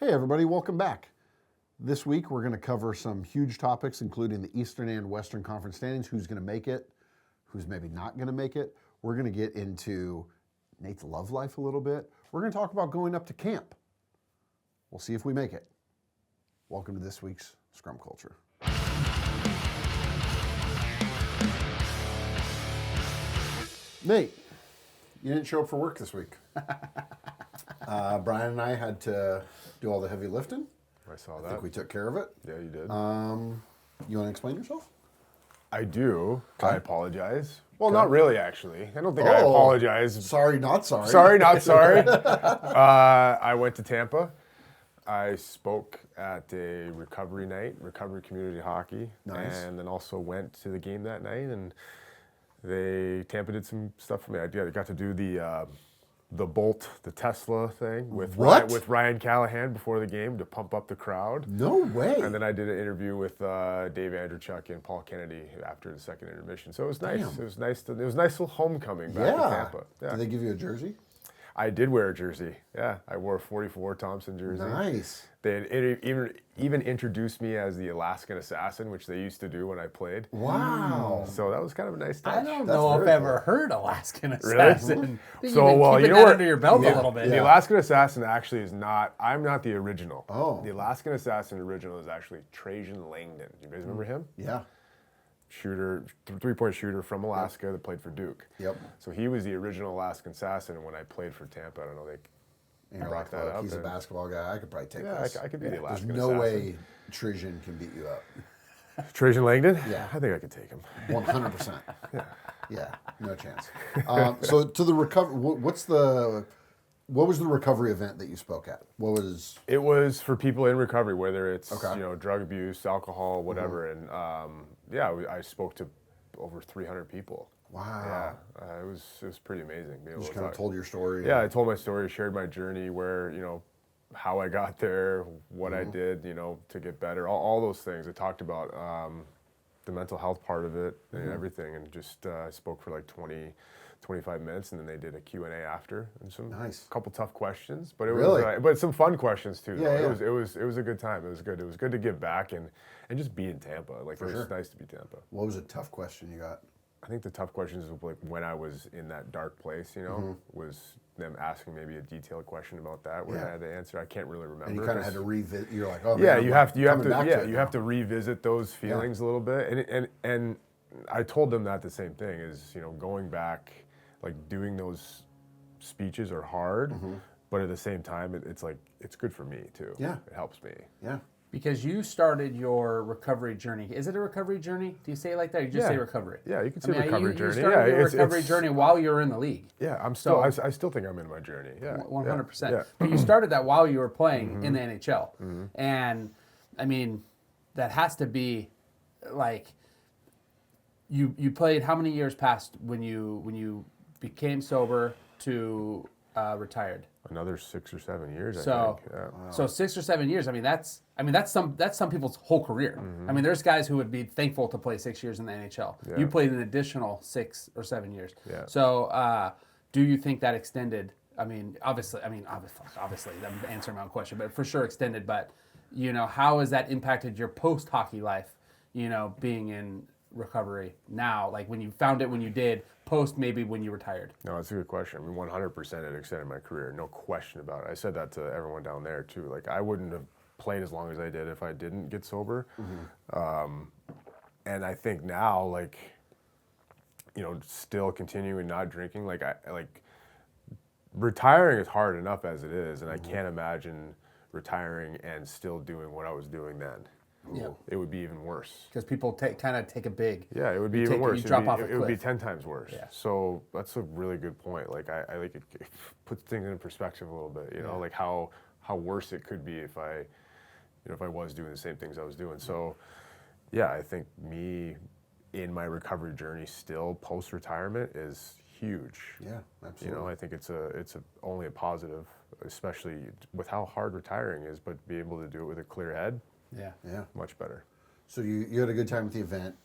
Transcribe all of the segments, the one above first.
Hey everybody, welcome back. This week we're going to cover some huge topics, including the Eastern and Western Conference standings, who's going to make it, who's maybe not going to make it. We're going to get into Nate's love life a little bit. We're going to talk about going up to camp. We'll see if we make it. Welcome to this week's Scrum Culture. Nate, you didn't show up for work this week. Brian and I had to do all the heavy lifting. I saw that. I think we took care of it. Yeah, you did. You want to explain yourself? I do. Okay. I apologize. Well, Okay. not really, actually. I don't think I apologize. Sorry, not sorry. Sorry, not sorry. I went to Tampa. I spoke at a recovery night, recovery community hockey. Nice. And then also went to the game that night, and Tampa did some stuff for me. I got to do the Bolt, the Tesla thing with Ryan Callahan before the game to pump up the crowd. No way. And then I did an interview with Dave Andrewchuk and Paul Kennedy after the second intermission. So it was nice. Damn. It was nice. It was a nice little homecoming back in Tampa. Yeah. Did they give you a jersey? I did wear a jersey. Yeah, I wore a 44 Thompson jersey. Nice. They had even introduced me as the Alaskan Assassin, which they used to do when I played. Wow. So that was kind of a nice touch. I don't know if I've ever heard Alaskan Assassin. Really? So, well, you keep know it what? under your belt a little bit. The Alaskan Assassin actually is not. I'm not the original. Oh. The Alaskan Assassin original is actually Trajan Langdon. You guys remember him? Yeah. Shooter, three-point shooter from Alaska that played for Duke. Yep. So he was the original Alaskan Assassin, and when I played for Tampa, I don't know, And you're like, look, he's a basketball guy. I could probably take this. I could be the Alaskan There's Assassin. no way Trajan can beat you up. Trajan Langdon? Yeah. I think I could take him. 100%. Yeah, no chance. So to the recovery, what was the recovery event that you spoke at? It was for people in recovery, whether it's Okay. drug abuse, alcohol, whatever, and I spoke to over 300 people. Wow. Yeah, it was pretty amazing. You just kind of told your story. Yeah, I told my story, shared my journey, where how I got there, what I did, to get better, all those things. I talked about the mental health part of it and everything, and just spoke for like 25 minutes, and then they did a Q&A after, and couple tough questions, but it was but some fun questions too. Yeah, yeah. It was a good time. It was good. It was good to give back and just be in Tampa. Like it was nice to be Tampa. What was a tough question you got? I think the tough questions was like when I was in that dark place, was them asking maybe a detailed question about that where I had to answer. I can't really remember. And you kind of had to revisit. You're like, oh yeah, man, you have to revisit those feelings a little bit. And I told them that the same thing is, going back, like doing those speeches are hard, but at the same time, it's like, it's good for me too. Yeah. It helps me. Yeah. Because you started your recovery journey. Is it a recovery journey? Do you say it like that? Or you just say recovery? Yeah, you can say recovery journey. You started your recovery journey while you were in the league. Yeah, I still think I'm in my journey. Yeah, 100%. Yeah. But you started that while you were playing in the NHL. And, I mean, that has to be, like, you played how many years past when you became sober to retired? Another 6 or 7 years, I think. Yeah. Wow. So 6 or 7 years. I mean, that's some people's whole career. I mean, there's guys who would be thankful to play 6 years in the NHL. Yeah. You played an additional 6 or 7 years. Yeah. So, do you think that extended? Obviously, I'm answering my own question, but for sure extended. But how has that impacted your post-hockey life? Being in recovery now, like when you found it, when you did, post maybe when you retired. No, that's a good question. 100% it extended my career, no question about it. I said that to everyone down there too. Like I wouldn't have played as long as I did if I didn't get sober. And I think now, like, still continuing not drinking, like retiring is hard enough as it is, and I can't imagine retiring and still doing what I was doing then. Yeah. It would be even worse. Because people kind of take a big. Yeah, it would be even worse. You drop off a cliff. It would be 10 times worse. Yeah. So that's a really good point. Like I like it puts things in perspective a little bit. Like how worse it could be if I was doing the same things I was doing. So yeah, I think me in my recovery journey still post retirement is huge. Yeah, absolutely. I think it's only a positive, especially with how hard retiring is, but be able to do it with a clear head. Yeah. Much better. So you had a good time at the event.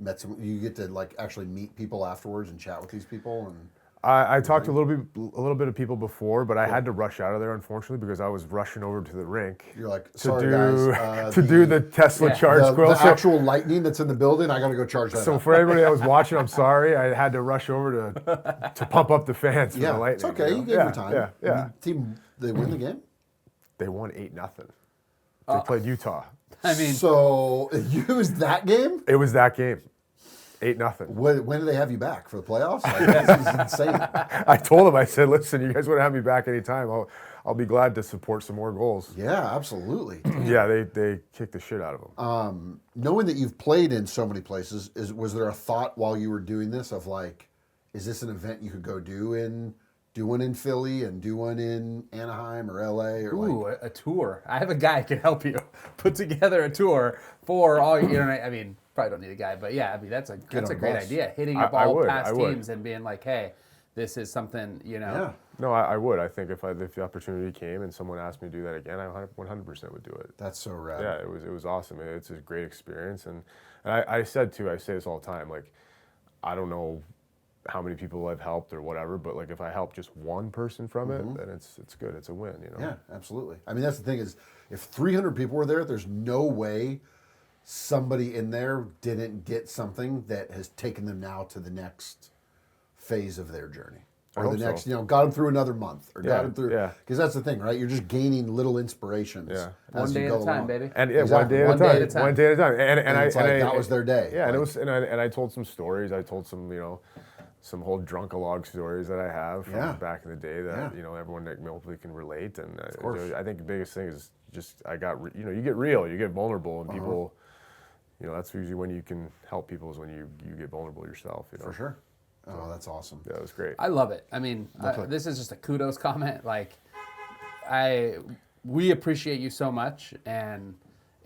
Met some. You get to like actually meet people afterwards and chat with these people. And I talked to a little bit of people before, but I had to rush out of there, unfortunately, because I was rushing over to the rink. You're like, to sorry do guys, do the Tesla charge the squirrel. actual lightning that's in the building. I got to go charge that. So up. for everybody that was watching, I'm sorry. I had to rush over to pump up the fans for the lightning. It's okay. You gave your time. Yeah. Team, they win the game. They won 8-0. They played Utah. I mean, So it was that game. It was that game. 8-0. When do they have you back for the playoffs? Like, this is insane. I told them, I said, listen, you guys want to have me back anytime. I'll be glad to support some more goals. Yeah, absolutely. Yeah, they kicked the shit out of them. Knowing that you've played in so many places, was there a thought while you were doing this of like, is this an event you could go do one in Philly and do one in Anaheim or LA or like a tour. I have a guy who can help you put together a tour for all I mean, probably don't need a guy, but yeah, I mean that's a great bus. idea. Hitting up I all would, past I would. teams and being like, hey, this is something, yeah. No, I would. I think if the opportunity came and someone asked me to do that again, I 100% would do it. That's so rad. Yeah, it was awesome. It's a great experience, and I said too. I say this all the time. Like, I don't know how many people I've helped or whatever, but like if I help just one person from it, then it's good. It's a win. Yeah, absolutely. I mean, that's the thing is, if 300 people were there, there's no way somebody in there didn't get something that has taken them now to the next phase of their journey. Or the next, got them through another month, or got them through. Yeah. Because that's the thing, right? You're just gaining little inspirations. Yeah. one day at a time, baby. And Exactly. one day at a time. One day at a time. And it's that was their day. Yeah, Like, and it was, and I told some stories. I told some, some whole drunkalog stories that I have from back in the day that everyone that hopefully can relate. And I think the biggest thing is just you get real, you get vulnerable, and people, that's usually when you can help people is when you get vulnerable yourself. For sure. Oh, that's awesome. Yeah, it was great. I love it. I mean, this is just a kudos comment. Like, we appreciate you so much, and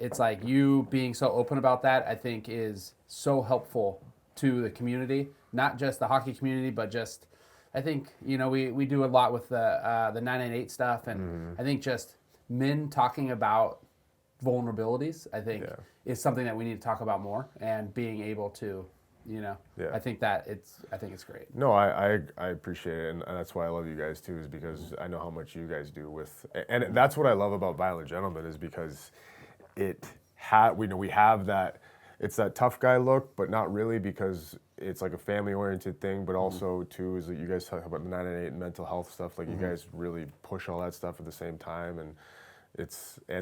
it's like you being so open about that, I think is so helpful to the community, not just the hockey community, but just, I think, we do a lot with the 998 stuff, and I think just men talking about vulnerabilities, I think, is something that we need to talk about more, and being able to, I think it's great. No, I appreciate it, and that's why I love you guys too, is because I know how much you guys do with, and that's what I love about Violent Gentlemen, is because we have that, it's that tough guy look, but not really, because it's like a family oriented thing, but also too is that you guys talk about the 998 and mental health stuff, like you guys really push all that stuff at the same time, and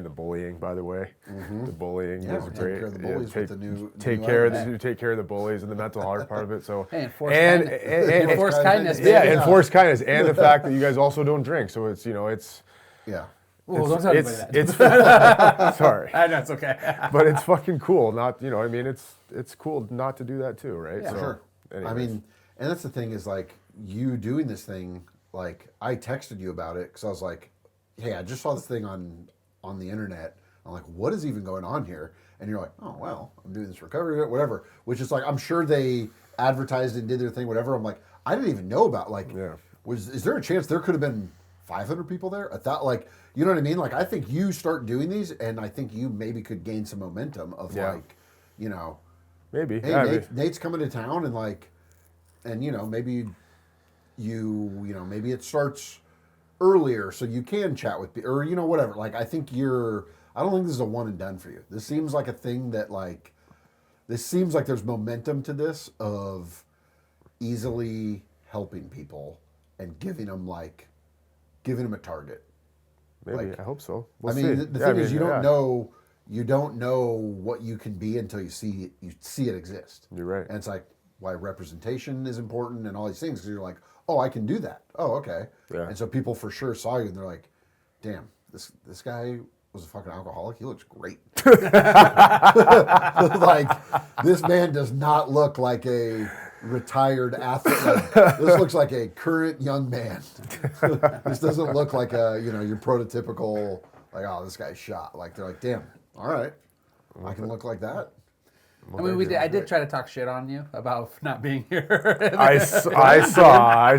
the bullying, by the way. The bullying is great. Take care of the bullies with the new take care of the bullies and the mental health part of it. So hey, enforce kindness, baby. Yeah, enforce kindness, and the fact that you guys also don't drink. So it's yeah. Well, don't tell anybody that. It's sorry. I know, it's okay. But it's fucking cool. Not it's cool not to do that too, right? Yeah, so, Sure. anyways. I mean, and that's the thing is like you doing this thing. Like I texted you about it because I was like, hey, I just saw this thing on the internet. I'm like, what is even going on here? And you're like, oh, well, I'm doing this recovery, whatever. Which is like, I'm sure they advertised and did their thing, whatever. I'm like, I didn't even know about, like, is there a chance there could have been 500 people there? I thought, like, you know what I mean? Like, I think you start doing these, and I think you maybe could gain some momentum of, like, maybe. Hey, Nate's coming to town, and like, and, maybe maybe it starts earlier so you can chat with people, or whatever. Like, I don't think this is a one and done for you. This seems like a thing that, like, there's momentum to this of easily helping people and giving them a target. Maybe. Like, I hope so. The thing is, you don't know what you can be until you see it exist. You're right. And it's like why representation is important and all these things, because you're like, oh, I can do that. Oh, okay. Yeah. And so people for sure saw you and they're like, damn, this guy was a fucking alcoholic. He looks great. Like, this man does not look like a retired athlete. Like, this looks like a current young man. This doesn't look like your prototypical, like, oh, this guy's shot. Like, they're like, damn, all right, I can look like that. I mean, I did try to talk shit on you about not being here. I saw.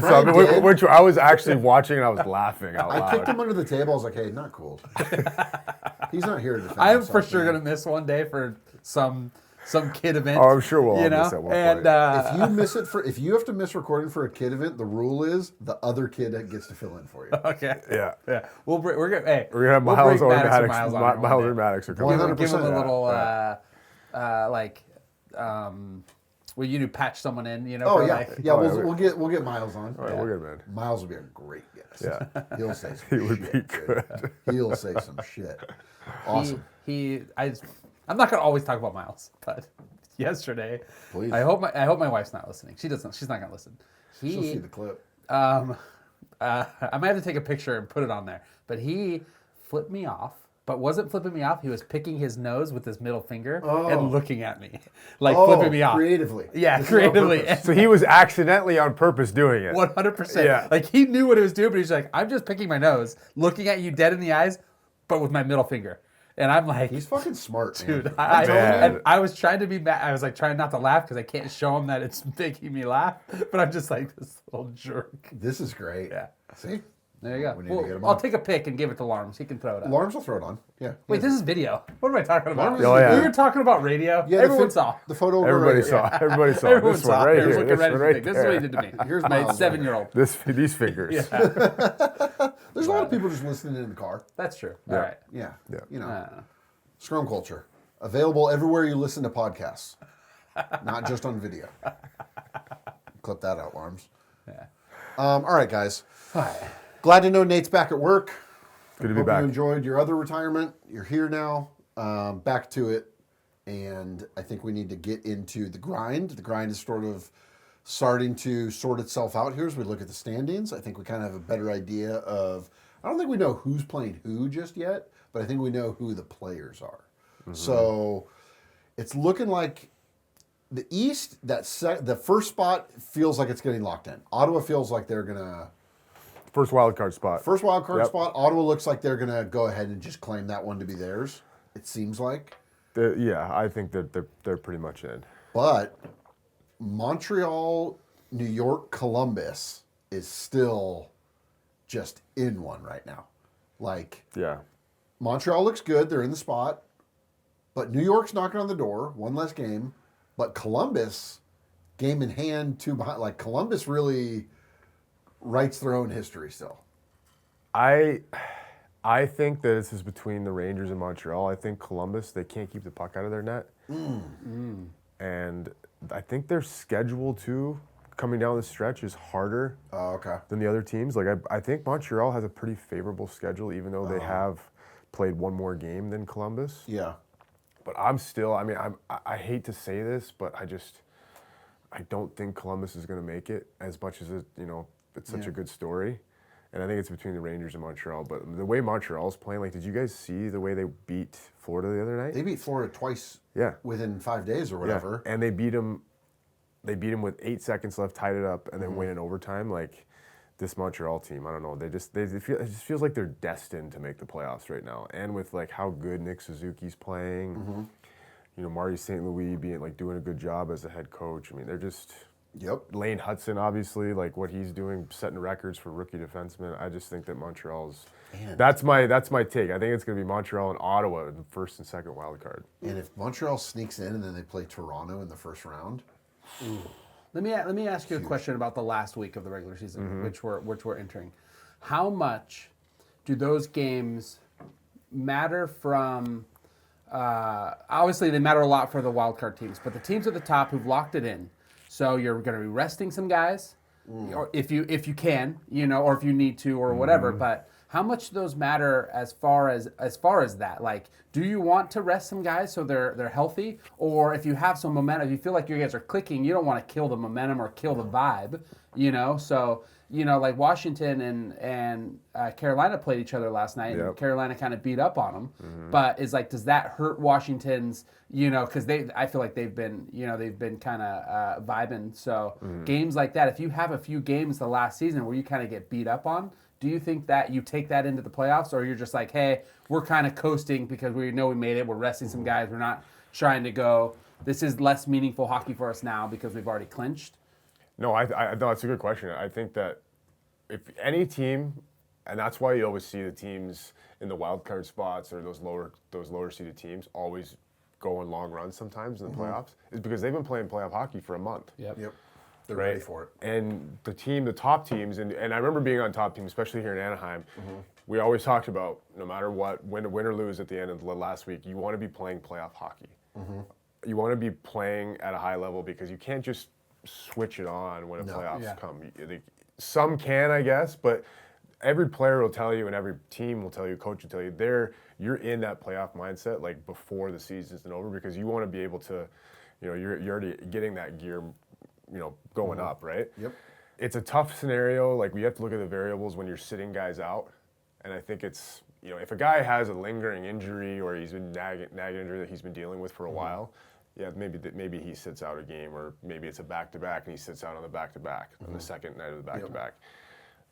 Which I was actually watching and I was laughing out loud. I kicked him under the table. I was like, hey, not cool. He's not here to defend I'm himself, for sure man. going to miss one day for some some kid event. Oh, I'm sure we'll all you know? miss at one and, point. If you have to miss recording for a kid event, the rule is the other kid gets to fill in for you. Okay. Yeah. Yeah. We're gonna have we'll Miles bring or Maddox and Maddox. Miles on here Miles one or day. Maddox are coming. 100%. Give him a little Yeah. will you do patch someone in, you know? Oh for yeah, like, yeah. Oh, yeah, We'll get Miles on. All right, we're good, man. Miles will be a great guest. Yeah. He'll say some He would shit. be dude. good. He'll say some shit. Awesome. I'm not gonna always talk about Miles, but yesterday, Please. I hope my wife's not listening. She doesn't. She's not gonna listen. She'll see the clip. I might have to take a picture and put it on there. But he flipped me off, but wasn't flipping me off. He was picking his nose with his middle finger and looking at me, like flipping me off. Creatively. Yeah, This is on creatively. purpose. So he was accidentally on purpose doing it. 100%. Yeah. Like he knew what he was doing, but he's like, I'm just picking my nose, looking at you dead in the eyes, but with my middle finger. And I'm like, He's fucking smart, dude, man. I was trying to be mad. I was like trying not to laugh because I can't show him that it's making me laugh. But I'm just like this little jerk. This is great. Yeah. See? There you go. We need to get him I'll on. take a pic and give it to Larms. He can throw it up. Lawrence will throw it on. Yeah. Wait, this is video. What am I talking about? Larms is Oh, yeah. We were talking about radio. Yeah, Everyone saw. the photo. over Everybody right saw. Everybody saw. Everyone This saw. one right He was here. looking This right one at right me. This is what he there. did to me. Here's my Miles 7-year-old. These fingers. here. There's a lot of people just listening in the car. That's true. Yeah. All right. Yeah. Yeah. You know, Uh, Scrum culture. Available everywhere you listen to podcasts. Not just on video. Clip that out, Larms. yeah. All right, guys. All right. Glad to know Nate's back at work. Good to be Hope back. you enjoyed your other retirement. You're here now. Back to it. And I think we need to get into the grind. The grind is sort of starting to sort itself out here as we look at the standings. I think we kind of have a better idea of, I don't think we know who's playing who just yet, but I think we know who the players are. So it's looking like the East, the first spot feels like it's getting locked in. Ottawa feels like they're going to, First wild card spot. first wild card Yep. spot, Ottawa looks like they're going to go ahead and just claim that one to be theirs, it seems like. Yeah, I think that they're pretty much in. But Montreal, New York, Columbus is still just in one right now. Like, Yeah. Montreal looks good. They're in the spot. But New York's knocking on the door. One less game. But Columbus, game in hand, two behind. Like, Columbus really writes their own history still. I think that this is between the Rangers and Montreal. I think Columbus, they can't keep the puck out of their net. And I think their schedule, too, coming down the stretch is harder Oh, okay. than the other teams. Like, I think Montreal has a pretty favorable schedule, even though they have played one more game than Columbus. Yeah. But I'm still, I mean, I hate to say this, but I don't think Columbus is going to make it as much as it's such a good story. And I think it's between the Rangers and Montreal. But the way Montreal's playing, like, did you guys see the way they beat Florida the other night? They beat Florida twice Yeah. within 5 days or whatever. Yeah. And they beat them with 8 seconds left, tied it up, and then win in overtime. Like, this Montreal team, I don't know. It just feels like they're destined to make the playoffs right now. And with like how good Nick Suzuki's playing, Marty St. Louis doing a good job as a head coach. I mean, they're just Yep. Lane Hudson, obviously, like what he's doing, setting records for rookie defensemen. I just think that Montreal's. Man. That's my take. I think it's going to be Montreal and Ottawa in the first and second wild card. And if Montreal sneaks in and then they play Toronto in the first round, Let me ask you a question about the last week of the regular season, which we're entering. How much do those games matter from? Obviously, they matter a lot for the wild card teams, but the teams at the top who've locked it in. So you're going to be resting some guys, or if you can, or if you need to, or whatever. But how much do those matter as far as that? Like, do you want to rest some guys so they're healthy, or if you have some momentum, if you feel like your guys are clicking, you don't want to kill the momentum or kill the vibe, So like Washington and Carolina played each other last night, and Yep. Carolina kind of beat up on them. But does that hurt Washington's? Because I feel like they've been kind of vibing. So games like that, if you have a few games the last season where you kind of get beat up on, do you think that you take that into the playoffs, or you're just like, hey, we're kind of coasting because we know we made it, we're resting some guys, we're not trying to go, this is less meaningful hockey for us now because we've already clinched? No, no, that's a good question. I think that if any team, and that's why you always see the teams in the wild card spots or those lower seeded teams always go on long runs sometimes in the playoffs is because they've been playing playoff hockey for a month. Yep. They're Right? ready for it. And the top teams, and I remember being on top teams, especially here in Anaheim, we always talked about no matter what, win or lose at the end of the last week, you want to be playing playoff hockey. You want to be playing at a high level because you can't just switch it on when playoffs come. Some can, I guess, but every player will tell you and every team will tell you, coach will tell you, you're in that playoff mindset like before the season's over because you want to be able to, you're already getting that gear, going up, right? Yep. It's a tough scenario. Like, we have to look at the variables when you're sitting guys out. And I think it's, if a guy has a lingering injury or he's been nagging injury that he's been dealing with for a while, yeah, maybe he sits out a game, or maybe it's a back-to-back and he sits out on the back-to-back on the second night of the back-to-back.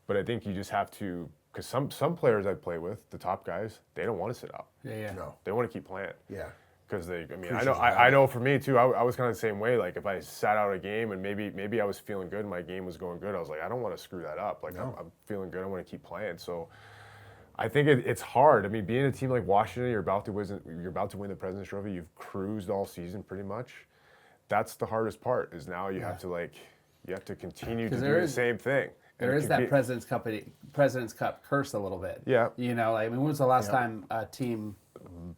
But I think you just have to, because some players I play with, the top guys, they don't want to sit out. Yeah. No. They want to keep playing. Yeah. Because I know for me too, I was kind of the same way. Like, if I sat out a game and maybe I was feeling good and my game was going good, I was like, I don't want to screw that up. Like, I'm feeling good, I want to keep playing. So I think it's hard. I mean, being a team like Washington, you're about to win the President's Trophy. You've cruised all season pretty much. That's the hardest part. Is now you have to continue to do the same thing. There is that President's Cup curse a little bit. Yeah. When was the last time a team?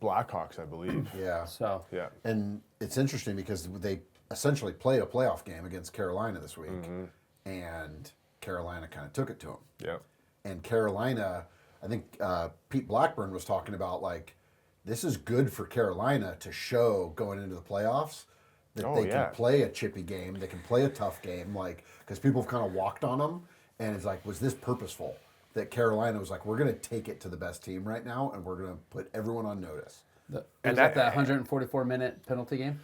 Blackhawks, I believe. Yeah. So. Yeah. And it's interesting because they essentially played a playoff game against Carolina this week, and Carolina kind of took it to them. Yeah. And Carolina, I think Pete Blackburn was talking about, like, this is good for Carolina to show going into the playoffs that they can play a chippy game, they can play a tough game, like, because people have kind of walked on them, and it's like, was this purposeful? That Carolina was like, we're going to take it to the best team right now, and we're going to put everyone on notice. Was that 144-minute penalty game?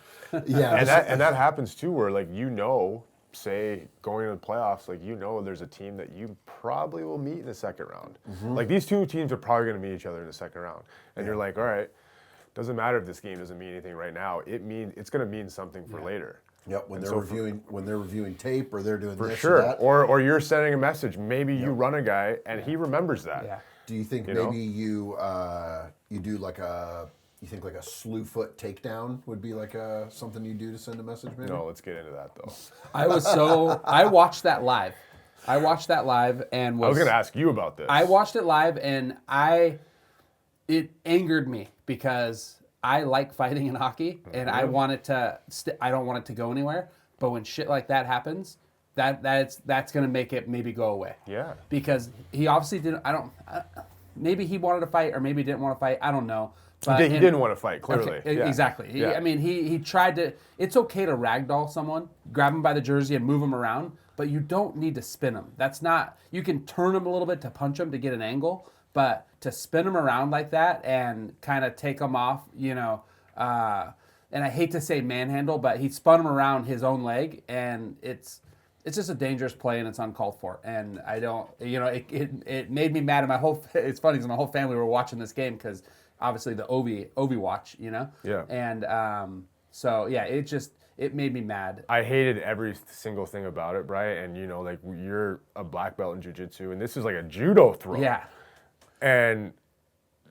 Yeah. And that happens too, where, like, say going into the playoffs, like, there's a team that you probably will meet in the second round. Like, these two teams are probably going to meet each other in the second round. And you're like, all right, doesn't matter if this game doesn't mean anything right now. It's going to mean something for later. Yep, when they're reviewing tape or they're doing for this sure, or that. or you're sending a message. Maybe you run a guy and he remembers that. Yeah. Do you think maybe you do like a slew foot takedown would be like something you do to send a message? Maybe. No, let's get into that though. I watched that live. and was. I was going to ask you about this. I watched it live and it angered me because I like fighting in hockey, and I want it to. I don't want it to go anywhere. But when shit like that happens, that's going to make it maybe go away. Yeah. Because he obviously didn't. Maybe he wanted to fight, or maybe he didn't want to fight. I don't know. But he didn't want to fight. Clearly. Okay, yeah. Exactly. Yeah. He tried to. It's okay to ragdoll someone, grab him by the jersey, and move him around. But you don't need to spin him. That's not. You can turn him a little bit to punch him to get an angle, but to spin him around like that and kind of take him off, and I hate to say manhandle, but he spun him around his own leg, and it's just a dangerous play, and it's uncalled for. And I don't, it made me mad. And it's funny because my whole family were watching this game because obviously the Ovi watch, Yeah. And so yeah, it made me mad. I hated every single thing about it, Brian. And like, you're a black belt in jiu-jitsu, and this is like a judo throw. Yeah. And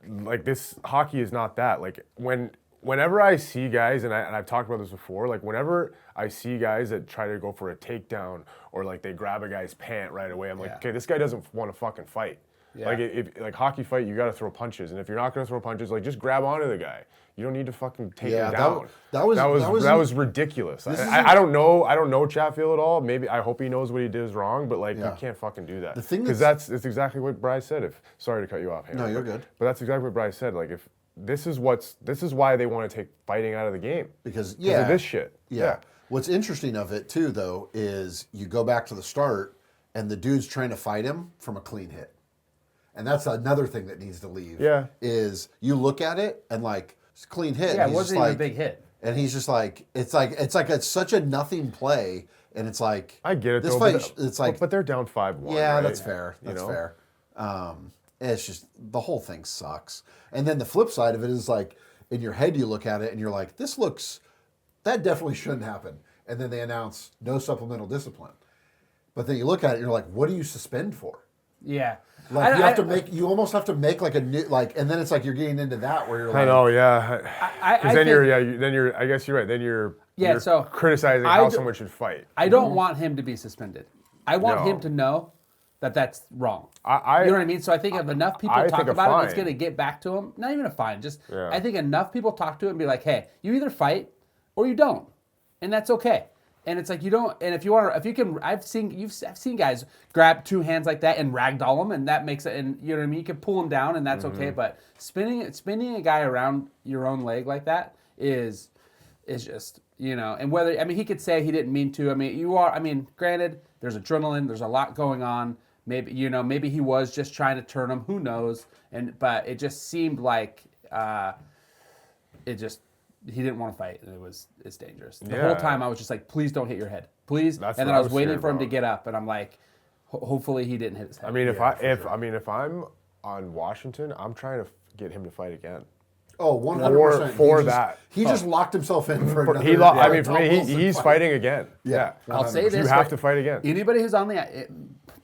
like, this hockey is not that. Like, whenever I see guys, and I've talked about this before, like, whenever I see guys that try to go for a takedown or like they grab a guy's pant right away, I'm like, okay, this guy doesn't want to fucking fight. Yeah. Like, if hockey fight, you got to throw punches, and if you're not going to throw punches, like, just grab onto the guy. You don't need to fucking take him down. That was ridiculous. I don't know Chatfield at all. Maybe I hope he knows what he did is wrong, but like, you can't fucking do that. Because that's exactly what Bryce said. Sorry to cut you off, Hannah, no, you're good. But that's exactly what Bryce said. Like, if this is why they want to take fighting out of the game because of this shit. Yeah. What's interesting of it too, though, is you go back to the start, and the dude's trying to fight him from a clean hit. And that's another thing that needs to leave. Yeah. Is you look at it and like it's a clean hit. Yeah, it wasn't even a big hit. And he's just like it's such a nothing play, and it's like I get it this though. Fight, it's like but they're down 5-1. Yeah, right? that's fair. That's fair. It's just the whole thing sucks. And then the flip side of it is like in your head you look at it and you're like, that definitely shouldn't happen. And then they announce no supplemental discipline. But then you look at it and you're like, what do you suspend for? Yeah. Like you almost have to make like a new and then it's like you're getting into that where you're like, I know, yeah. Because then think- I guess you're right. Then you're so criticizing I how do- someone should fight. I don't want him to be suspended. I want No. him to know that that's wrong. I you know what I mean? So I think if enough people I talk think a about it, it's fine. going to get back to him. Not even a fine. Just Yeah. I think enough people talk to him and be like, hey, you either fight or you don't, and that's okay. And it's like you don't. And if you want to, if you can, I've seen guys grab two hands like that and ragdoll them, and that makes it. And you know what I mean? You can pull them down, and that's okay. But spinning a guy around your own leg like that is just, you know. And whether, I mean, he could say he didn't mean to. I mean, granted, there's adrenaline, there's a lot going on. Maybe he was just trying to turn him. Who knows? But it just seemed like he didn't want to fight, and it's dangerous. The whole time I was just like, please don't hit your head, please. That's and what then I I was was waiting scared for him to about. get up, and I'm like, hopefully he didn't hit his head. I mean, if I'm on Washington, I'm trying to get him to fight again. oh, 100%. For that. He just locked himself in for another. I mean, for me, he's fighting again. Yeah. I'll say this: You have to fight again. Anybody who's on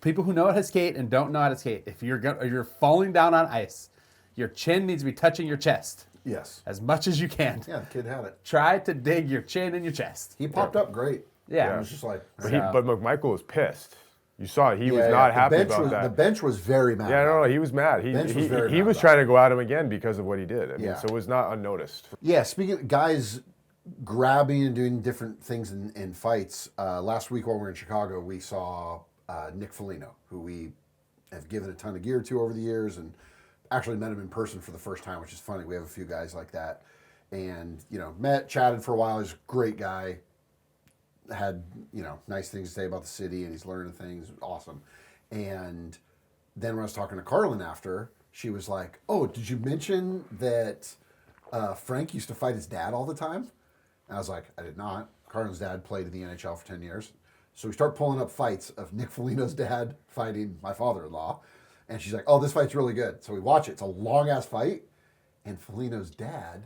people who know how to skate and don't know how to skate, if you're falling down on ice, your chin needs to be touching your chest Yes. as much as you can. Yeah, the kid had it. Try to dig your chin in your chest. He popped up great. Yeah. It was just like. But McMichael was pissed. You saw it. He was not happy about that. The bench was very mad. Yeah, no, he was mad. He Bench was very he mad was about trying to go at him again because of what he did. I mean, Yeah. so it was not unnoticed. Yeah, speaking of guys grabbing and doing different things in fights, last week while we were in Chicago, we saw Nick Foligno, who we have given a ton of gear to over the years, and actually met him in person for the first time, which is funny. We have a few guys like that. And, chatted for a while. He's a great guy. Had, nice things to say about the city, and he's learning things. Awesome. And then when I was talking to Carlin after, she was like, oh, did you mention that Frank used to fight his dad all the time? And I was like, I did not. Carlin's dad played in the NHL for 10 years. So we start pulling up fights of Nick Foligno's dad fighting my father-in-law. And she's like, oh, this fight's really good. So we watch it. It's a long-ass fight. And Foligno's dad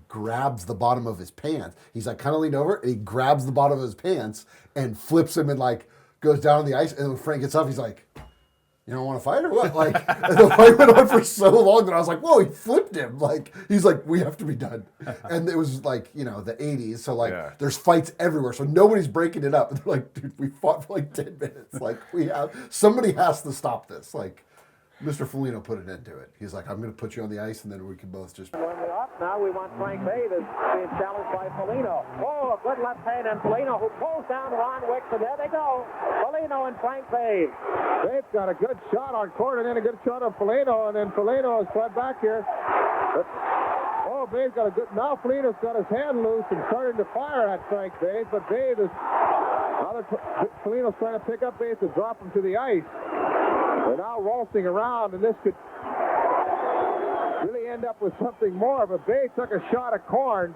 grabs the bottom of his pants. He's like kind of leaned over, and he grabs the bottom of his pants and flips him and like goes down on the ice. And when Frank gets up, he's like, you don't want to fight or what? Like, and the fight went on for so long that I was like, whoa, he flipped him. Like, he's like, we have to be done. And it was like, the 80s. So like, there's fights everywhere. So nobody's breaking it up. And they're like, dude, we fought for like 10 minutes. Like, somebody has to stop this. Like, Mr. Foligno put an end to it. He's like, I'm going to put you on the ice, and then we can both just... Now we want Frank Bay that's being challenged by Foligno. Oh, a good left hand, and Foligno who pulls down Ron Wicks, and there they go. Foligno and Frank Bay. Bay's got a good shot on court, and then a good shot of Foligno, and then Foligno is fed back here. Oh, Bay's got a good... Now Foligno's got his hand loose and starting to fire at Frank Bay, but Bay is... Now Foligno's trying to pick up Bay to drop him to the ice. They're now waltzing around, and this could really end up with something more. But Bay took a shot at Korn.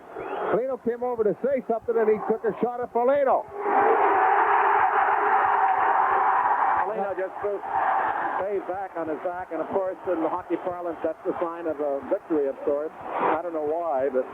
Foligno came over to say something, and he took a shot at Foligno. Foligno just threw Bay back on his back, and of course, in the hockey parlance, that's the sign of a victory of sorts. I don't know why, but...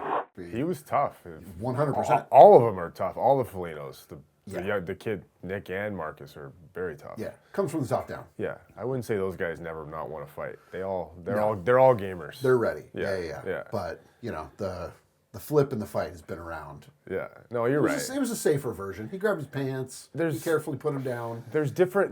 He was tough. 100%. All of them are tough. All the Folignos. The kid, Nick and Marcus, are very tough. Yeah, comes from the top down. Yeah, I wouldn't say those guys never not want to fight. They're all gamers. They're ready. Yeah. But the flip in the fight has been around. Yeah, no, you're right. It was a safer version. He grabbed his pants. He carefully put him down. There's different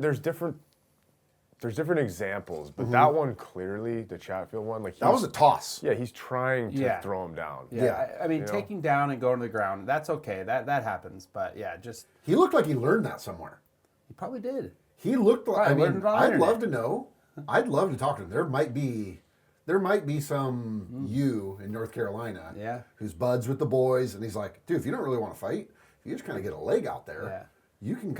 examples, but that one clearly, the Chatfield one, like that was a toss. Yeah, he's trying to throw him down. Yeah. I mean, taking down and going to the ground, that's okay. That happens. But yeah, just he looked like he learned that somewhere. he probably did. He looked like. Probably learned it on the I'd internet. love to know. I'd love to talk to him. There might be some you in North Carolina, who's buds with the boys, and he's like, dude, if you don't really want to fight, if you just kind of get a leg out there, you can you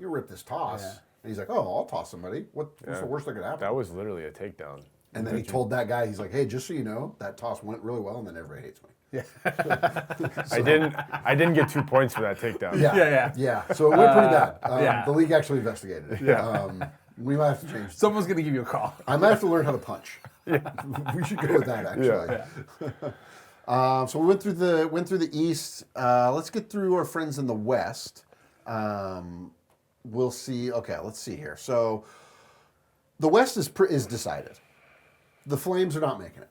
can rip this toss. Yeah. And he's like, oh, I'll toss somebody. What's the worst that could happen? That was literally a takedown. And then he told that guy, he's like, hey, just so you know, that toss went really well, and then everybody hates me. Yeah. I didn't get 2 points for that takedown. Yeah. So it went pretty bad. The league actually investigated it. Yeah. We might have to change. Someone's gonna give you a call. I might have to learn how to punch. We should go with that actually. So we went through the East. Let's get through our friends in the West. We'll see. Okay, let's see here. So The West is decided. The Flames are not making it.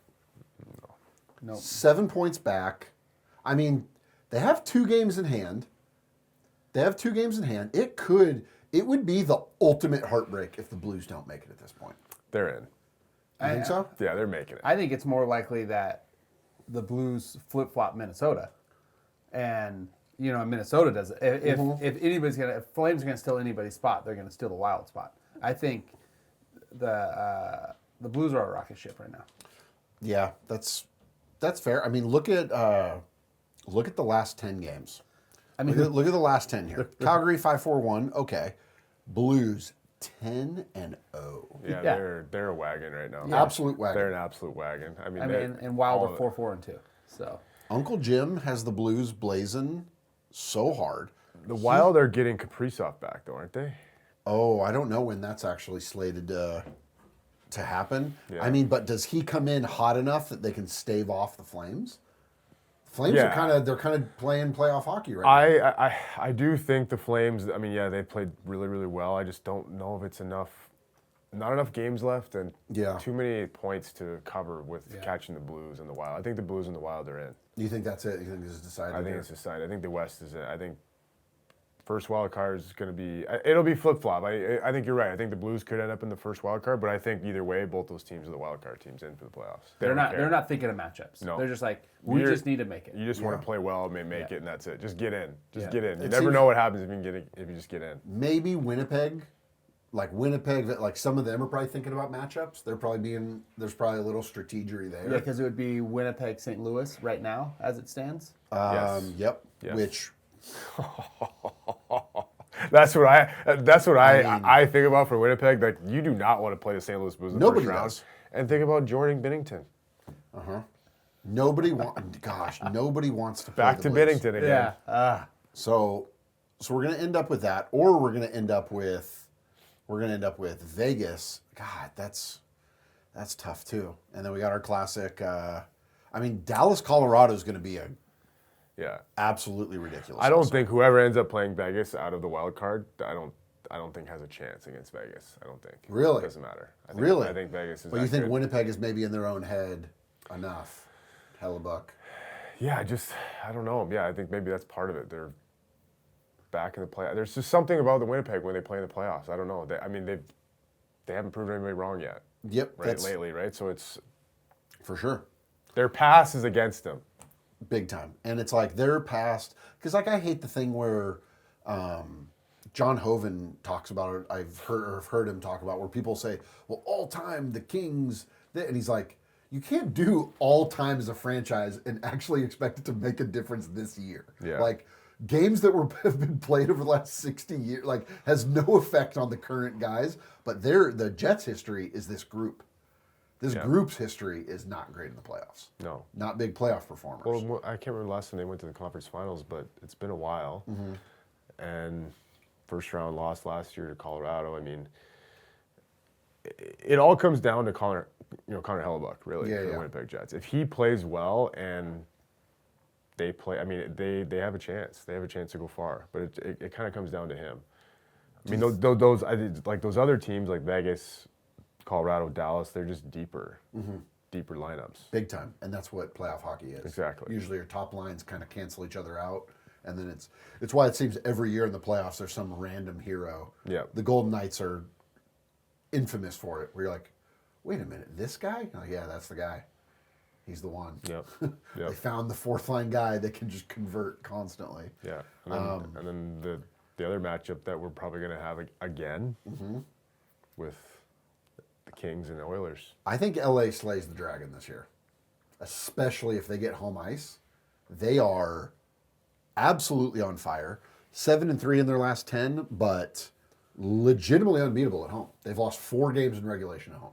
No. 7 points back. I mean, they have 2 games in hand. It would be the ultimate heartbreak if the Blues don't make it at this point. They're in. You think so? Yeah, they're making it. I think it's more likely that the Blues flip-flop Minnesota. And, Minnesota does it. If Flames are going to steal anybody's spot, they're going to steal the Wild spot. I think the Blues are a rocket ship right now. Yeah, that's fair. I mean, look at the last 10 games. I mean, look at the last 10 here. Calgary 5-4-1. Okay. Blues 10-0. Yeah, they're a wagon right now. Yeah. Absolute wagon. They're an absolute wagon. And Wild are 4-4-2. So Uncle Jim has the Blues blazing so hard. The Wild are getting Kaprizov back, though, aren't they? Oh, I don't know when that's actually slated to happen. Yeah. I mean, but does he come in hot enough that they can stave off the Flames? Flames are kind of playing playoff hockey right now. I do think the Flames. I mean, they played really, really well. I just don't know if it's enough. Not enough games left, and too many points to cover with catching the Blues and the Wild. I think the Blues and the Wild are in. You think that's it? You think this is decided? I think it's decided. I think the West is it. I think first wild card is going to be. It'll be flip flop. I think you're right. I think the Blues could end up in the first wild card, but I think either way, both those teams are the wild card teams in for the playoffs. They're not thinking of matchups. No. They're just like, we just need to make it. You just want to play well, make it, and that's it. Just get in. Get in. You It never seems- know what happens if you just get in. Maybe Winnipeg, like some of them are probably thinking about matchups. There's probably a little strategery there. Yeah, because it would be Winnipeg, St. Louis right now as it stands. Yes. Yep. Yes. Which That's what I think about for Winnipeg. Like, you do not want to play the St. Louis Blues in the Nobody first round. does. And think about Jordan Binnington. nobody wants to play Back the to Blues. Binnington again. Yeah. So we're gonna end up with that, or we're gonna end up with Vegas. God, that's tough too. And then we got our classic. Dallas, Colorado is gonna be absolutely ridiculous. I don't think whoever ends up playing Vegas out of the wild card, I don't think has a chance against Vegas. I don't think. Really? It doesn't matter. I think Vegas is. But you think good. Winnipeg is maybe in their own head enough? Hellebuck. Yeah, I don't know. Yeah, I think maybe that's part of it. They're back in the play. There's just something about the Winnipeg when they play in the playoffs. I don't know. They haven't proven anybody wrong yet. Yep. Lately, right? So it's for sure. their pass is against them. Big time. And it's like they're past, because like I hate the thing where John Hoven talks about it. I've heard him talk about where people say, well, all time the Kings, and he's like, you can't do all time as a franchise and actually expect it to make a difference this year. Yeah. Like games that have been played over the last 60 years, like has no effect on the current guys, but the Jets' history is this group. This group's history is not great in the playoffs. No. Not big playoff performers. Well, I can't remember the last time they went to the conference finals, but it's been a while. Mm-hmm. And first round loss last year to Colorado. I mean, it all comes down to Connor Hellebuck, really, for the Winnipeg Jets. If he plays well and they play, I mean, they have a chance. They have a chance to go far, but it kind of comes down to him. I mean, those other teams like Vegas, Colorado, Dallas, they're just deeper lineups. Big time. And that's what playoff hockey is. Exactly. Usually your top lines kind of cancel each other out. And then it's why it seems every year in the playoffs there's some random hero. Yeah. The Golden Knights are infamous for it, where you're like, wait a minute, this guy? Oh, yeah, that's the guy. He's the one. Yep. They found the fourth line guy that can just convert constantly. Yeah. And then the other matchup that we're probably going to have again with the Kings and the Oilers. I think LA slays the Dragon this year, especially if they get home ice. They are absolutely on fire. 7-3 in their last 10, but legitimately unbeatable at home. They've lost 4 games in regulation at home.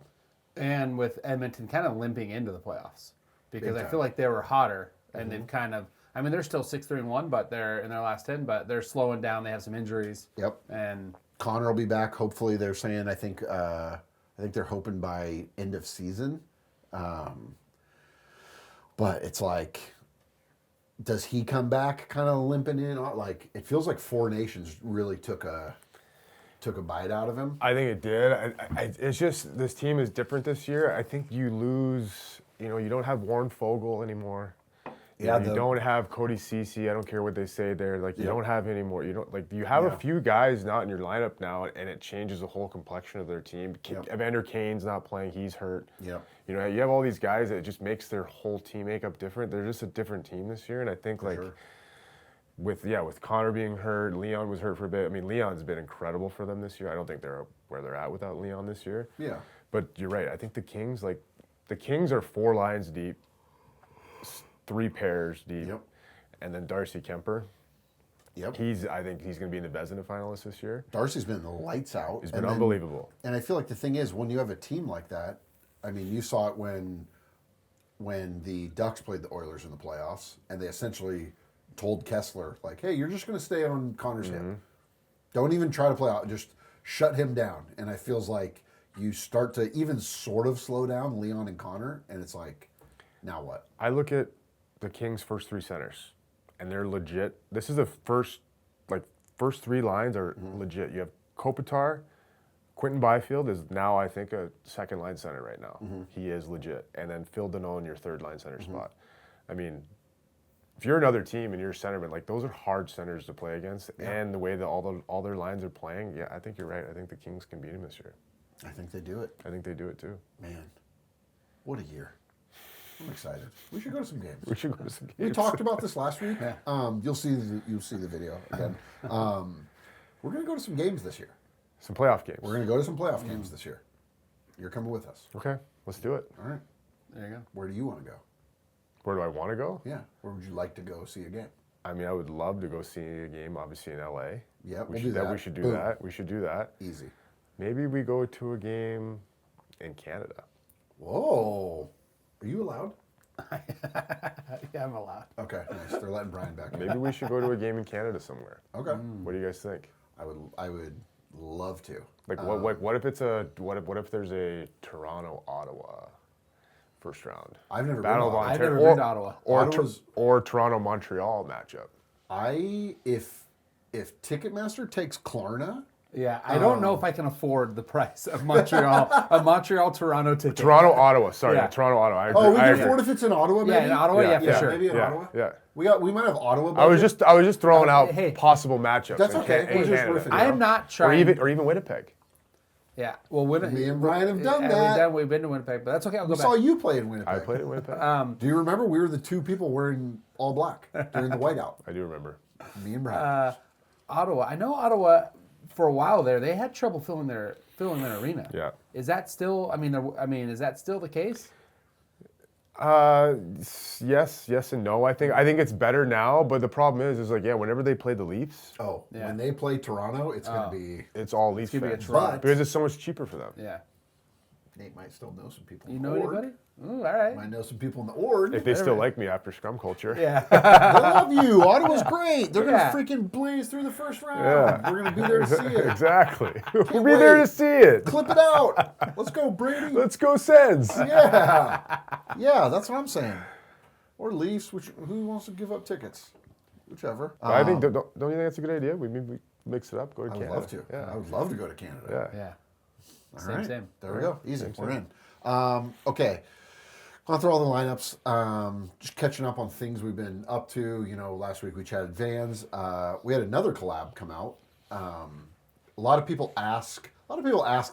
And with Edmonton kind of limping into the playoffs because Big I time. feel like they were hotter and they've kind of. I mean, they're still 6-3-1, but they're in their last 10, but they're slowing down. They have some injuries. Yep. And Connor will be back. Hopefully, they're saying. I think they're hoping by end of season. But it's like, does he come back kind of limping in? Like, it feels like Four Nations really took a took a bite out of him. I think it did. It's just this team is different this year. I think you lose. You don't have Warren Fogle anymore. Yeah, You don't have Cody Cece. I don't care what they say there. Like, you Yep. don't have any more. You have a few guys not in your lineup now, and it changes the whole complexion of their team. Yep. Evander Kane's not playing. He's hurt. Yep. You have all these guys that it just makes their whole team makeup different. They're just a different team this year, and I think with Connor being hurt, Leon was hurt for a bit. I mean, Leon's been incredible for them this year. I don't think they're where they're at without Leon this year. Yeah. But you're right. I think the Kings are 4 lines deep, 3 pairs deep, Yep. and then Darcy Kemper. Yep. I think he's going to be in the Vezina finalists this year. Darcy's been the lights out. He's been unbelievable. And I feel like the thing is, when you have a team like that, I mean, you saw it when the Ducks played the Oilers in the playoffs, and they essentially told Kessler, like, hey, you're just going to stay on Connor's hip. Don't even try to play out. Just shut him down. And it feels like you start to even sort of slow down Leon and Connor, and it's like, now what? I look at the Kings' first 3 centers, and they're legit. This is the first 3 lines are legit. You have Kopitar. Quentin Byfield is now, I think, a second-line center right now. He is legit. And then Phil Deneau in your third-line center spot. I mean, if you're another team and you're a centerman, those are hard centers to play against. Yeah. And the way that all their lines are playing, yeah, I think you're right. I think the Kings can beat them this year. I think they do it. I think they do it too. Man, what a year. I'm excited. We should go to some games. We should go to some games. We talked about this last week. You'll see the video again. We're going to go to some games this year. Some playoff games. We're going to go to some playoff games this year. You're coming with us. Okay, let's do it. All right. There you go. Where do you want to go? Where do I want to go? Yeah. Where would you like to go see a game? I mean, I would love to go see a game, obviously, in LA. Yeah, we should do that. We should do that. Easy. Maybe we go to a game in Canada. Whoa. Are you allowed? Yeah, I'm allowed. Okay, nice. They're letting Brian back in. Maybe we should go to a game in Canada somewhere. Okay. What do you guys think? I would love to. What if there's a Toronto-Ottawa first round? I've never Battle been to of Ottawa. I've never been to Ottawa. Or Toronto-Montreal matchup. If Ticketmaster takes Klarna, Yeah, I don't know if I can afford the price of Montreal-Toronto ticket. Toronto-Ottawa. Sorry, Yeah. Toronto-Ottawa. I agree. we I can agree. afford if it's in Ottawa, maybe? Yeah, in Ottawa, for sure. Maybe in Ottawa. Yeah. We might have Ottawa. I was just throwing out hey. possible matchups. That's in okay. in We're just Canada. riffing. I am not Or trying. even Winnipeg. Yeah, well, Me and Brian have done that. We've been to Winnipeg, but that's okay. I'll go We back. saw you play in Winnipeg. I played in Winnipeg. Do you remember we were the 2 people wearing all black during the whiteout? I do remember. Me and Brian. Ottawa. I know Ottawa. For a while there, they had trouble filling their arena. Yeah. Is that still? Is that still the case? Yes and no. I think it's better now, but the problem is whenever they play the Leafs, When they play Toronto, it's going to be... it's all Leafs gonna be a fans Toronto. because it's so much cheaper for them. Yeah. Nate might still know some people. You in know the Ord. anybody? Ooh, all right. Might know some people in the Ord. If they still like me after Scrum culture. Yeah. They love you. Ottawa's great. They're Yeah. going to freaking blaze through the first round. Yeah. We're going to be there to see it. Exactly. We'll be there to see it. Clip it out. Let's go, Brady. Let's go, Sens. Yeah. Yeah, that's what I'm saying. Or Leafs, who wants to give up tickets? Whichever. I think don't you think that's a good idea? We mix it up, go to I would Canada. love to. Yeah. I would love to go to Canada. Yeah. Yeah. All right. Same. There we go. Easy. We're in. Okay. Gone through all the lineups. Just catching up on things we've been up to. Last week we chatted Vans. We had another collab come out. A lot of people ask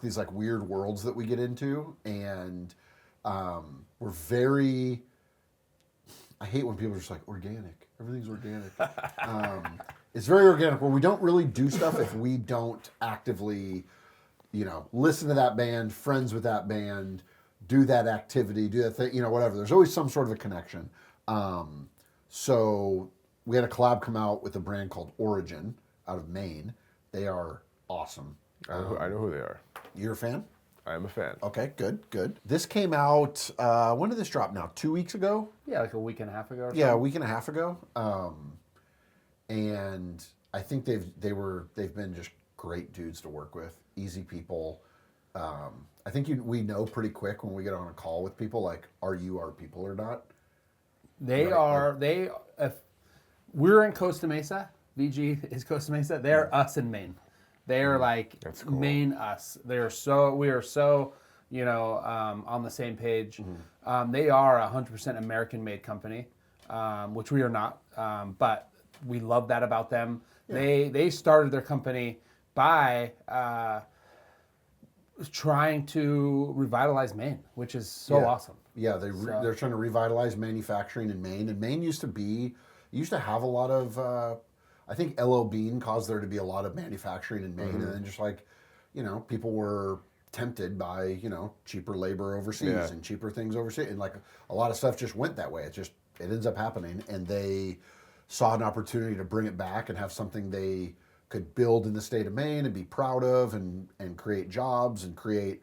these weird worlds that we get into, and we're very. I hate when people are just like organic. Everything's organic. It's very organic where we don't really do stuff if we don't actively, listen to that band, friends with that band, do that activity, do that thing, whatever. There's always some sort of a connection. So we had a collab come out with a brand called Origin out of Maine. They are awesome. I know who they are. You're a fan? I am a fan. Okay, good. This came out, when did this drop now? 2 weeks ago? Yeah, like a week and a half ago. Or Yeah, a something. week and a half ago. And I think they've been just great dudes to work with, easy people. I think we know pretty quick when we get on a call with people, like, are you our people or not? They are. We're in Costa Mesa. VG is Costa Mesa. They're us in Maine. They are like That's cool. main us. We are so on the same page. They are a 100% American-made company, which we are not. But we love that about them. Yeah. They started their company by trying to revitalize Maine, which is so awesome. Yeah, they're trying to revitalize manufacturing in Maine, and Maine used to have a lot of. I think L.L. Bean caused there to be a lot of manufacturing in Maine, and then just like, people were tempted by cheaper labor overseas and cheaper things overseas, and like a lot of stuff just went that way. It ends up happening, and they saw an opportunity to bring it back and have something they could build in the state of Maine and be proud of, and create jobs and create.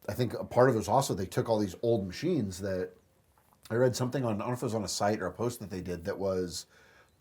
I think a part of it was also they took all these old machines that I read something on. I don't know if it was on a site or a post that they did that was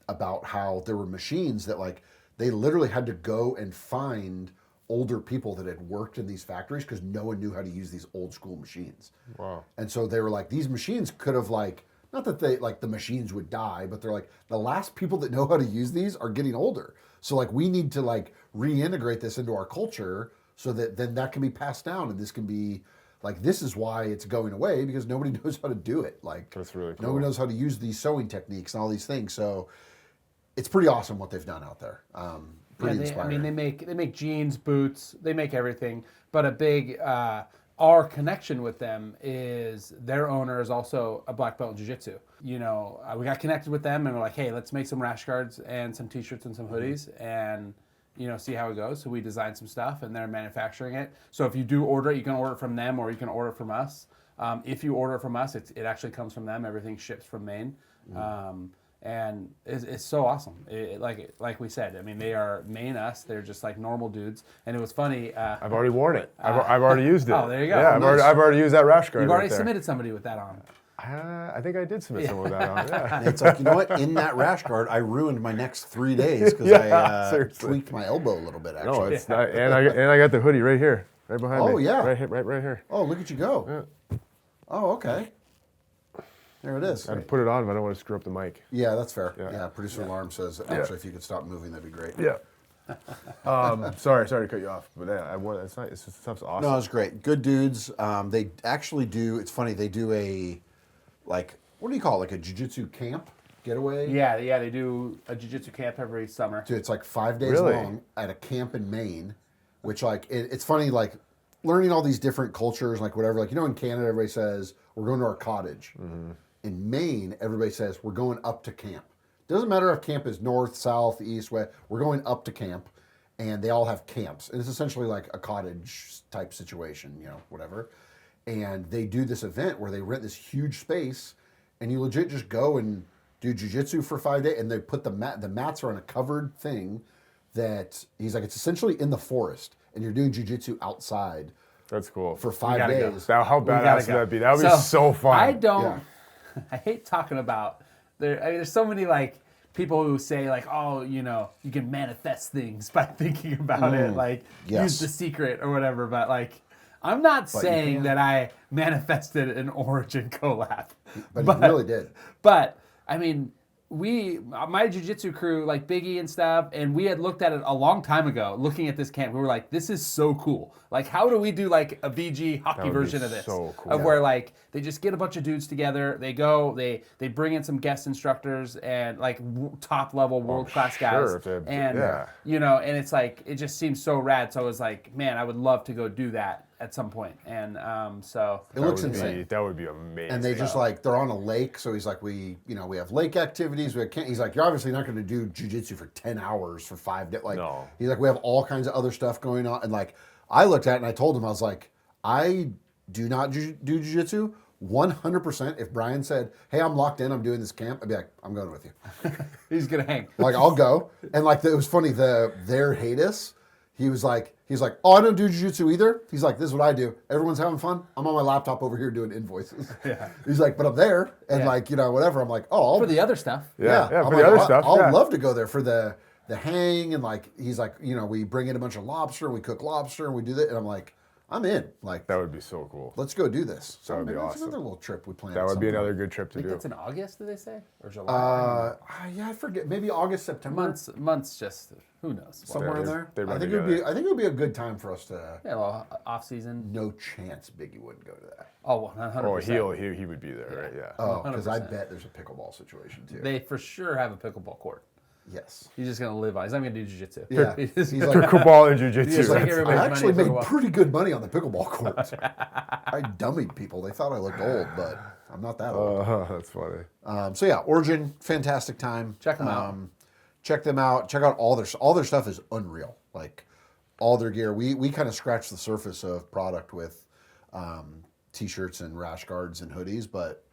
about how there were machines that like they literally had to go and find older people that had worked in these factories because no one knew how to use these old school machines. Wow. And so they were like, these machines could have like, not that they like the machines would die, but they're like the last people that know how to use these are getting older. So like we need to like reintegrate this into our culture so that then that can be passed down, and this can be like, this is why it's going away, because nobody knows how to do it. Like That's really cool. nobody knows how to use these sewing techniques and all these things. So it's pretty awesome what they've done out there. Pretty inspiring. I mean, they make jeans, boots, they make everything. But a big our connection with them is their owner is also a black belt in jiu-jitsu. We got connected with them and we're like, hey, let's make some rash guards and some t-shirts and some hoodies and see how it goes. So we designed some stuff and they're manufacturing it. So if you do order it, you can order it from them or you can order it from us. If you order it from us, it actually comes from them. Everything ships from Maine. And it's so awesome. Like we said, I mean, they are Maine us. They're just like normal dudes. And it was funny. I've already worn it. I've already used it. Oh, there you go. Yeah, I've already used that rash guard. You've already right there. submitted somebody with that on. I think I did submit someone with that on. Yeah. And it's like, you know what? In that rash guard, I ruined my next 3 days because I tweaked my elbow a little bit. Actually, No, it's not. And I got the hoodie right here, right behind me. Oh yeah, right here. Oh, look at you go. Yeah. Oh, okay. There it is. I had to put it on, but I don't want to screw up the mic. Yeah, that's fair. Yeah. Yeah, producer alarm says, actually, if you could stop moving, that'd be great. Yeah. Sorry to cut you off, but yeah, I want. It's stuff's awesome. No, it's great. Good dudes. They actually do. It's funny. They do a what do you call it? Like a jiu-jitsu camp getaway. Yeah, they do a jiu-jitsu camp every summer. Dude, it's like 5 days Really? long at a camp in Maine, which like it's funny like learning all these different cultures, like whatever. Like in Canada, everybody says we're going to our cottage. Mm-hmm. In Maine, everybody says we're going up to camp. Doesn't matter if camp is north, south, east, west. We're going up to camp, and they all have camps. And it's essentially like a cottage type situation, whatever. And they do this event where they rent this huge space, and you legit just go and do jiu-jitsu for 5 days, and they put the mats are on a covered thing that he's like, it's essentially in the forest, and you're doing jiu-jitsu outside. That's cool. For 5 days. Now, how badass would that be? That would be so fun. I don't. Yeah. I hate talking about there's so many like people who say like, oh, you can manifest things by thinking about it, like use the secret or whatever. But like, I'm not saying that I manifested an Origin collab, but you really did. But I mean, my jiu-jitsu crew, like Biggie and stuff, and we had looked at it a long time ago, looking at this camp. We were like, this is so cool. Like, how do we do like a VG hockey version of this? So cool. Of where like they just get a bunch of dudes together, they go, they bring in some guest instructors and like top level world class guys, and and it's like it just seems so rad. So I was like, man, I would love to go do that at some point. And so it looks insane. That would be amazing. And they just like they're on a lake, so he's like, we have lake activities. He's like, you're obviously not going to do jiu-jitsu for 10 hours for 5 days. Like, no. He's like, we have all kinds of other stuff going on. And like, I looked at it and I told him, I was like, I do not do jiu-jitsu. 100%. If Brian said, hey, I'm locked in, I'm doing this camp, I'd be like, I'm going with you. He's gonna hang. Like, I'll go. And like, it was funny. Their hate us. He's like, oh, I don't do jiu-jitsu either. He's like, this is what I do. Everyone's having fun. I'm on my laptop over here doing invoices. Yeah. He's like, but I'm there and like, whatever. I'm like, oh, for the other stuff. Yeah, for the other stuff. I'll love to go there for the hang, and like he's like, we bring in a bunch of lobster and we cook lobster and we do that, and I'm like, I'm in. Like, That would be so cool. let's go do this. So That would be maybe that's awesome. another little trip we plan. That would be another good trip I to think do. that's in August, did they say? Or July? Yeah, I forget. Maybe August, September, months just, who knows? somewhere in they- there. they I run think it would be. together. I think it would be a good time for us to. Yeah, well, off season. No chance Biggie wouldn't go to that. Oh, 100%. Oh, he would be there, right? Yeah. Oh, because I 100%. bet there's a pickleball situation too. They for sure have a pickleball court. Yes. He's just gonna live on. He's not gonna do jiu-jitsu. Yeah. He's He's like, Pickleball and jiu-jitsu. Just like That's- everybody- I Everybody's actually money made pickleball. pretty good money on the pickleball court. I dummied people. They thought I looked old, but I'm not that old. That's funny. So yeah, Origin, fantastic time. Check 'em out. Check them out. Check out all their stuff is unreal. Like all their gear. We kind of scratched the surface of product with t-shirts and rash guards and hoodies, but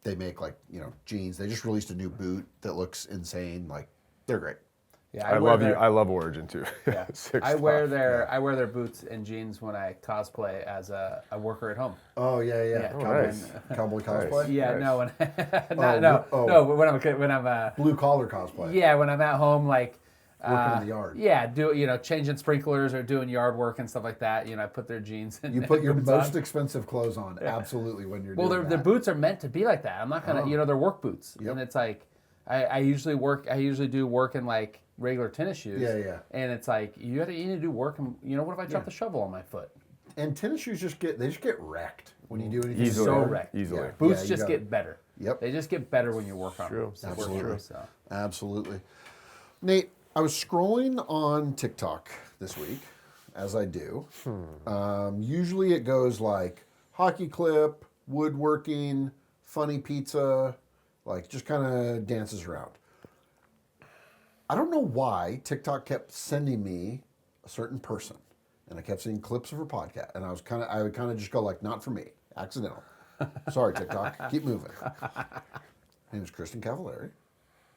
they make like, jeans. They just released a new boot that looks insane. Like they're great. Yeah, I wear love their- you. I love Origin too. Yeah. Sick I wear stuff. their boots and jeans when I cosplay as a worker at home. Oh yeah. Yeah. Oh, Cowboy, nice. cowboy cosplay. Yeah, Nice. no, when Oh. no, when I'm Blue collar cosplay. yeah, when I'm at home, like Working in the yard. Yeah, changing sprinklers or doing yard work and stuff like that. I put their jeans. And You put your boots most on. expensive clothes on, absolutely, when you're Well, doing their that. boots are meant to be like that. I'm not gonna, they're work boots, Yep. and it's like I usually do work in like regular tennis shoes. Yeah. And it's like you need to do work, and what if I drop the shovel on my foot? And tennis shoes just get wrecked when you do anything. Easily. So hard. wrecked. Easily. Yeah. Boots you just gotta- get better. Yep. They just get better when you work on True. them. Absolutely. So. Absolutely. Nate, I was scrolling on TikTok this week, as I do. Usually it goes like hockey clip, woodworking, funny pizza, like just kind of dances around. I don't know why TikTok kept sending me a certain person, and I kept seeing clips of her podcast, and I would kind of just go like, not for me, accidental. Sorry, TikTok, keep moving. Her name is Kristen Cavallari,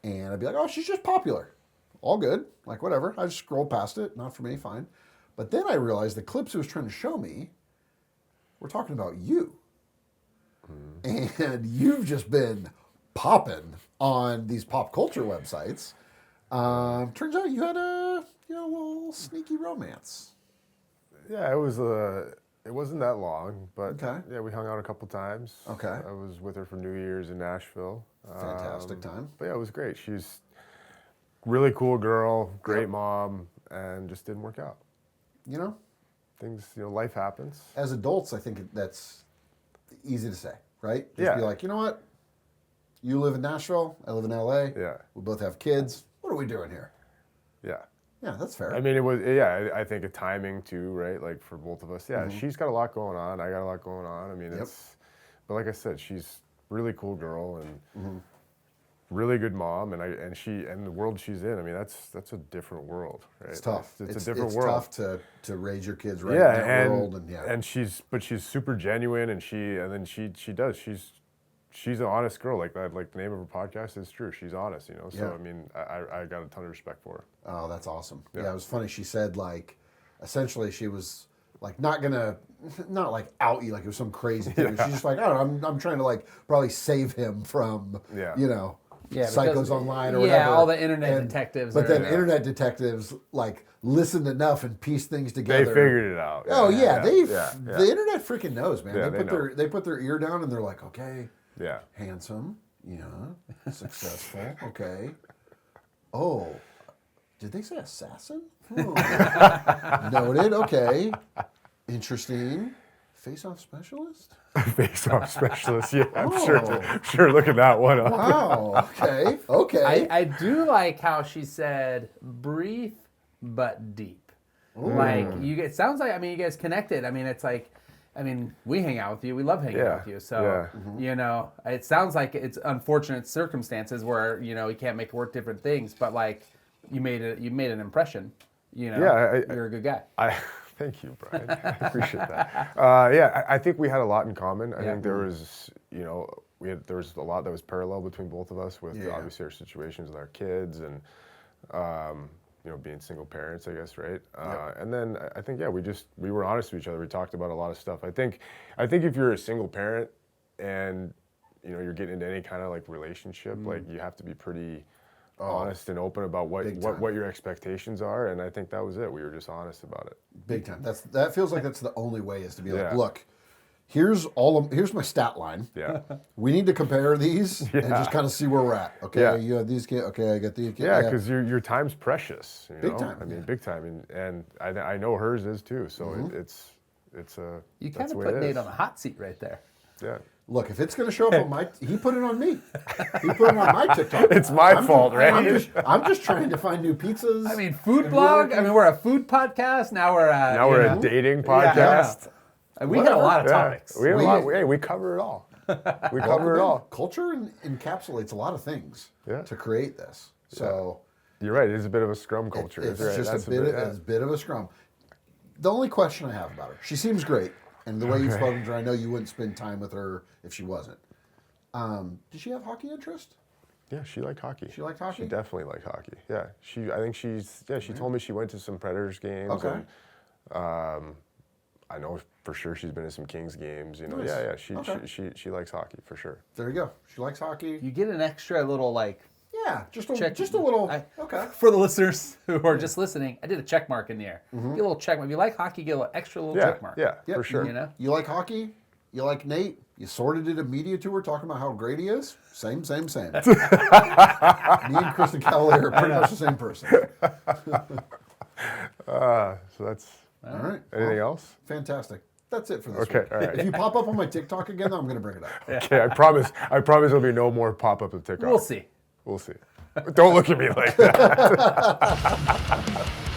and I'd be like, oh, she's just popular. All good, like whatever. I just scroll past it, not for me, fine. But then I realized the clips he was trying to show me were talking about you. And you've just been popping on these pop culture websites. Turns out you had a little sneaky romance. Yeah, it wasn't that long, but Okay. yeah, we hung out a couple times. Okay. I was with her for New Year's in Nashville. Fantastic time. But yeah, it was great. She's really cool girl, great mom, and just didn't work out. Things, life happens. As adults, I think that's easy to say, right? Just Yeah. be like, you know what? You live in Nashville, I live in LA. Yeah. We both have kids. What are we doing here? Yeah. Yeah, that's fair. I mean, it was, yeah, I think a timing too, right? Like for both of us. Yeah, Mm-hmm. she's got a lot going on. I got a lot going on. I mean, but like I said, she's a really cool girl and Mm-hmm. really good mom. And the world she's in, I mean, that's a different world, right? It's tough. It's a different world. It's tough to raise your kids right Yeah, in that and world. and she's super genuine, and she's an honest girl. Like that, like the name of her podcast is true. She's honest, So Yeah. I mean, I got a ton of respect for her. Oh, that's awesome. Yeah. Yeah, it was funny. She said like, essentially, she was like not like out you like it was some crazy thing. She's just like, I don't know, I'm trying to like probably save him from, Yeah. psychos because- online or yeah, whatever. all the internet detectives But are- then Yeah. internet detectives like listened enough and pieced things together. They figured it out. Oh yeah, yeah, the internet freaking knows, man. Yeah, they put their ear down and they're like, okay, Yeah. handsome, successful, okay. Oh, did they say assassin? Oh. Noted, okay. Interesting. Face-off specialist? Face-off specialist. Yeah, I'm Oh. sure looking that one up. Wow, okay. I do like how she said brief but deep. Like it sounds like you guys connected. I mean, it's like, we hang out with you. We love hanging out with you. So it sounds like it's unfortunate circumstances where you can't make it work different things. But like you made an impression. You're a good guy. Thank you, Brian. I appreciate that. I think we had a lot in common. I think there was, there was a lot that was parallel between both of us with obviously our situations with our kids and, being single parents, I guess, right? And then I think, we were honest with each other. We talked about a lot of stuff. I think if you're a single parent and, you're getting into any kind of like relationship, like you have to be pretty honest and open about Big time. what your expectations are, and I think that was it. We were just honest about it. Big time. That feels like that's the only way is to be like, Yeah. look, here's my stat line. Yeah. We need to compare these and Yeah. just kind of see where we're at. Okay, Yeah. you have these kids. Okay, I got these kids. Yeah, because your time's precious. You Big know? time, I mean, yeah. big time, and I know hers is too. So Mm-hmm. it's You that's kind the of way put it Nate is. on the hot seat right there. Yeah. Look, if it's going to show up on he put it on me. He put it on my TikTok. It's my fault, right? I'm just trying to find new pizzas. I mean, food blog. I mean, we're a food podcast. Now we're Now we're a dating podcast. And we had a lot of Yeah. topics. We have a lot. Hey, we cover it all. We cover it all. Culture encapsulates a lot of things Yeah. to create this. So You're right. It is a bit of a scrum culture. it's right. just That's a bit of a scrum. The only question I have about her, she seems great, and the way you've spoken to her, I know you wouldn't spend time with her if she wasn't. Did she have hockey interest? Yeah, she liked hockey. She liked hockey? She definitely liked hockey. Yeah, I think she told me she went to some Predators games. Okay. And, I know for sure she's been to some Kings games. You know, Nice. yeah. Okay. She likes hockey for sure. There you go. She likes hockey. You get an extra little Yeah, just a check. little. I- Okay. For the listeners who are just listening, I did a check mark in the air. Get a little check mark. If you like hockey, get an extra little Yeah, check mark. yeah, Yep. for sure. You know. You like hockey? You like Nate? You sort of did a media tour talking about how great he is? Same. Me and Kristen Cavalier are pretty much the same person. So that's All right. anything else? Fantastic. That's it for this Okay, week. all right. If you pop up on my TikTok again, though, I'm going to bring it up. Okay, I promise there'll be no more pop-up of TikTok. We'll see. We'll see. Don't look at me like that.